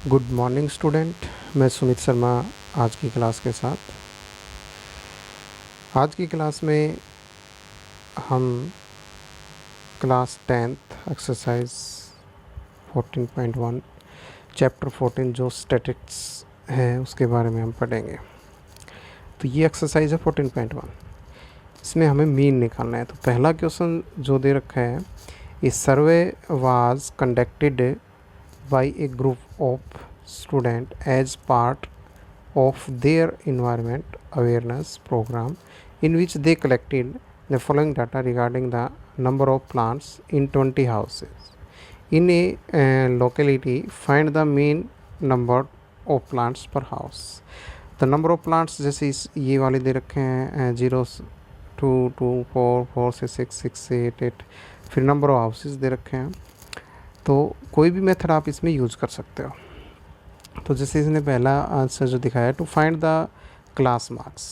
Good morning student. मैं सुमित शर्मा आज की क्लास के साथ। आज की क्लास में हम क्लास 10th एक्सरसाइज 14.1 चैप्टर 14 जो स्टैटिक्स है उसके बारे में हम पढ़ेंगे। तो ये एक्सरसाइज है 14.1। इसमें हमें मीन निकालना है। तो पहला क्वेश्चन जो दे रखा है, a survey was conducted by a group of student as part of their environment awareness program, in which they collected the following data regarding the number of plants in 20 houses. In a locality, find the mean number of plants per house. The number of plants जैसे इस ये वाले दे रखे हैं 0, 2, 2, 4, 4 से 6, 6 से 8, फिर number of houses दे रखे हैं। तो कोई भी मेथड आप इसमें यूज़ कर सकते हो। तो जैसे इसने पहला आंसर जो दिखाया to find the class marks,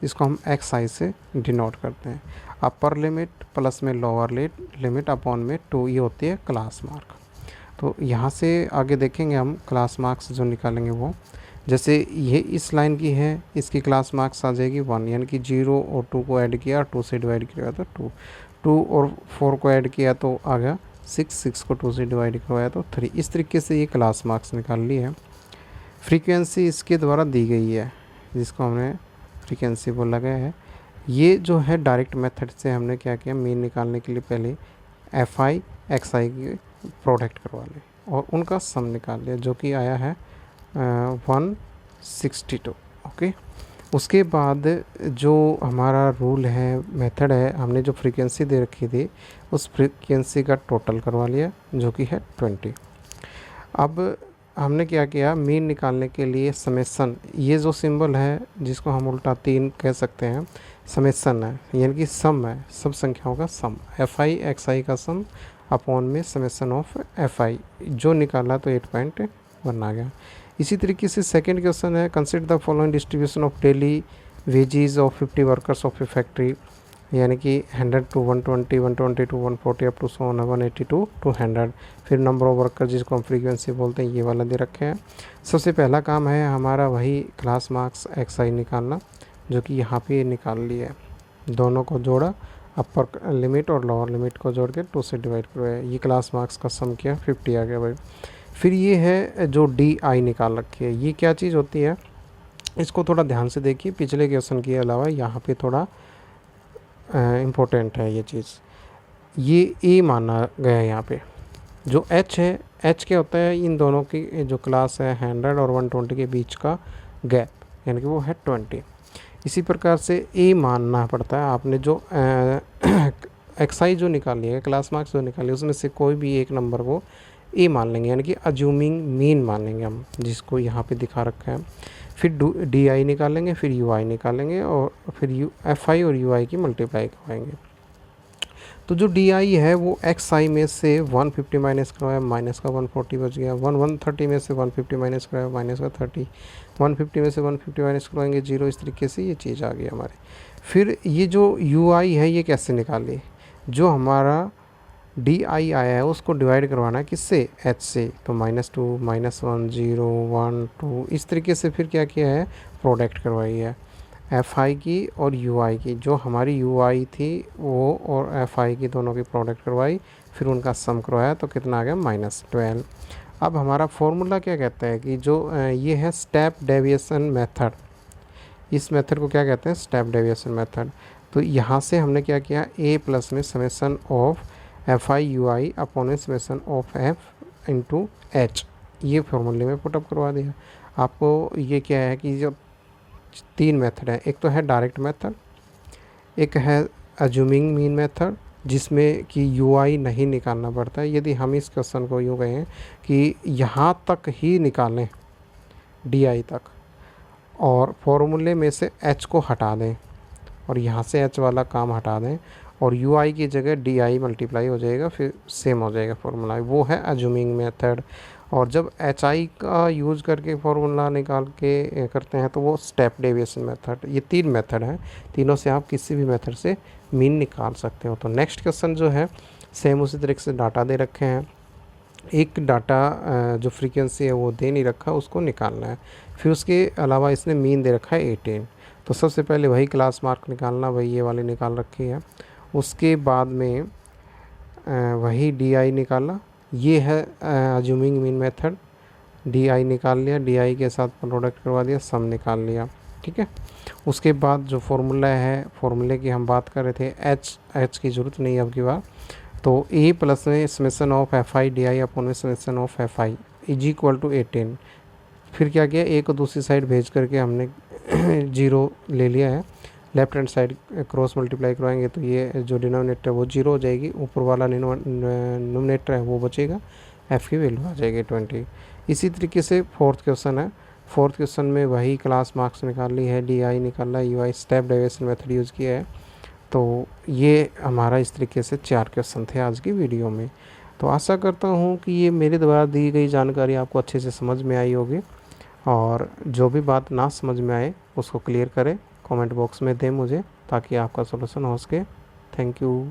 इसको हम एक्स आई से डिनोट करते हैं। अपर लिमिट प्लस में लोअर लिमिट अपॉन में 2, ये होती है क्लास मार्क। तो यहाँ से आगे देखेंगे हम क्लास मार्क्स जो निकालेंगे वो, जैसे ये इस लाइन की है, इसकी क्लास मार्क्स आ जाएगी 1, यानी कि 0 और 2 को ऐड किया, 2 से डिवाइड किया तो 2, 2 और 4 को ऐड किया तो आ गया 6, 6 को 2 से डिवाइड करवाया तो 3। इस तरीके से ये क्लास मार्क्स निकाल ली है। फ्रीक्वेंसी इसके द्वारा दी गई है, जिसको हमने फ्रीक्वेंसी बोला गया है। ये जो है डायरेक्ट मेथड से हमने क्या किया, मीन निकालने के लिए पहले एफ आई एक्स आई की प्रोडक्ट करवा ली और उनका सम निकाल लिया, जो कि आया है 162। ओके, उसके बाद जो हमारा रूल है, मेथड है, हमने जो फ्रीक्वेंसी दे रखी थी उस फ्रीक्वेंसी का टोटल करवा लिया, जो कि है 20। अब हमने क्या किया, मीन निकालने के लिए समेसन, ये जो सिंबल है जिसको हम उल्टा 3 कह सकते हैं, समेसन है, यानी कि सम है, सब संख्याओं का सम, एफ आई एक्स आई का सम अपॉन में समेसन ऑफ एफ आई, जो निकाला तो 8.1 आ गया। इसी तरीके से सेकंड क्वेश्चन है, consider the following distribution of daily wages of 50 workers of a factory, यानी कि 100 to 120, 120 to 140 up to 180 to 200। फिर नंबर ऑफ वर्कर जिसको हम फ्रीक्वेंसी बोलते हैं, ये वाला दे रखे हैं। सबसे पहला काम है हमारा वही क्लास मार्क्स एक्स आई निकालना, जो कि यहाँ पे निकाल लिया है। दोनों को जोड़ा, अपर लिमिट और लोअर लिमिट को जोड़ के 2 से डिवाइड करवाया, ये क्लास मार्क्स का सम किया 50 आ गया भाई। फिर ये है जो डी आई निकाल रखी है, ये क्या चीज़ होती है, इसको थोड़ा ध्यान से देखिए, पिछले क्वेश्चन के अलावा यहाँ पे थोड़ा इम्पोर्टेंट है ये चीज़। ये ए माना गया है यहाँ पे। जो एच है, एच क्या होता है, इन दोनों की जो क्लास है 100 और 120 के बीच का गैप, यानी कि वो है 20। इसी प्रकार से ए मानना पड़ता है। आपने जो एक्स आई जो निकाली है, क्लास मार्क्स जो निकाली, उसमें से कोई भी एक नंबर को ए मान लेंगे, यानी कि अज्यूमिंग मीन मान लेंगे हम, जिसको यहाँ पे दिखा रखा है। फिर डी आई निकालेंगे, फिर यू आई निकालेंगे और फिर यू एफ आई और यू आई की मल्टीप्लाई करवाएंगे। तो जो डी आई है वो एक्स आई में से 150 माइनस करवाया, माइनस का 140 बच गया। 130 में से 150 माइनस करवाया, माइनस का 30। 150 में से 150 माइनस करवाएंगे 0। इस तरीके से ये चीज़ आ गई हमारे। फिर ये जो यू आई है ये कैसे निकाली, जो हमारा डी आई आया है उसको डिवाइड करवाना है किससे, एच से। तो -2, -1, 0, 1, 2, इस तरीके से फिर क्या किया है, प्रोडक्ट करवाई है एफ आई की और यू आई की। जो हमारी यू आई थी वो और एफ आई की दोनों की प्रोडक्ट करवाई, फिर उनका सम करवाया, तो कितना आ गया -12। अब हमारा फॉर्मूला क्या कहता है कि जो ये है स्टेप डेविएशन मेथड, इस मेथड को क्या कहते हैं, स्टेप डेविएशन मेथड। तो यहाँ से हमने क्या किया, ए प्लस में summation of F I you I upon summation of F into H, ये फॉर्मूले में पुटअप करवा दिया। आपको ये क्या है कि जो 3 मेथड है, एक तो है डायरेक्ट मेथड, एक है अज्यूमिंग मीन मेथड, जिसमें कि यू आई नहीं निकालना पड़ता है। यदि हम इस क्वेश्चन को यूँ कहें कि यहाँ तक ही निकालें, डी आई तक, और फॉर्मूले में से एच को हटा दें और यहाँ से एच वाला काम हटा दें, और यू आई की जगह डी आई मल्टीप्लाई हो जाएगा, फिर सेम हो जाएगा फॉर्मूला, वो है अज्यूमिंग मेथड। और जब एच आई का यूज़ करके फॉर्मूला निकाल के करते हैं तो वो स्टेप डेविएशन मेथड। ये 3 मेथड हैं, तीनों से आप किसी भी मेथड से मीन निकाल सकते हो। तो नेक्स्ट क्वेश्चन जो है सेम उसी तरीके से डाटा दे रखे हैं, एक डाटा जो फ्रीक्वेंसी है वो दे नहीं रखा, उसको निकालना है। फिर उसके अलावा इसने मीन दे रखा है 18। तो सबसे पहले वही क्लास मार्क निकालना, वही ये वाली निकाल रखी है। उसके बाद में वही डी आई निकाला, ये है assuming mean method. D I निकाल लिया, डी आई के साथ प्रोडक्ट करवा दिया, सम निकाल लिया। ठीक है। उसके बाद जो फॉर्मूला है, फॉर्मूले की हम बात कर रहे थे, एच की ज़रूरत नहीं है अब की बार। तो ए प्लस में summation of F I D I upon में summation of F I is equal to 18। फिर क्या किया, ए को दूसरी साइड भेज करके हमने जीरो ले लिया है। Left hand side cross multiply करवाएंगे तो ये जो डिनोमिनेटर है वो जीरो हो जाएगी, ऊपर वाला नोमिनेटर है वो बचेगा, एफ़ की वैल्यू आ जाएगी 20। इसी तरीके से फोर्थ क्वेश्चन है। फोर्थ क्वेश्चन में वही क्लास मार्क्स निकाल ली है, डी आई निकाला, you I step deviation method use किया है। तो ये हमारा इस तरीके से 4 क्वेश्चन थे आज की वीडियो में। तो आशा करता हूँ कि ये मेरे द्वारा दी गई जानकारी आपको अच्छे से समझ में आई होगी, और जो भी बात ना समझ में आए उसको क्लियर करें, कमेंट बॉक्स में दें मुझे, ताकि आपका सॉल्यूशन हो सके। Thank you.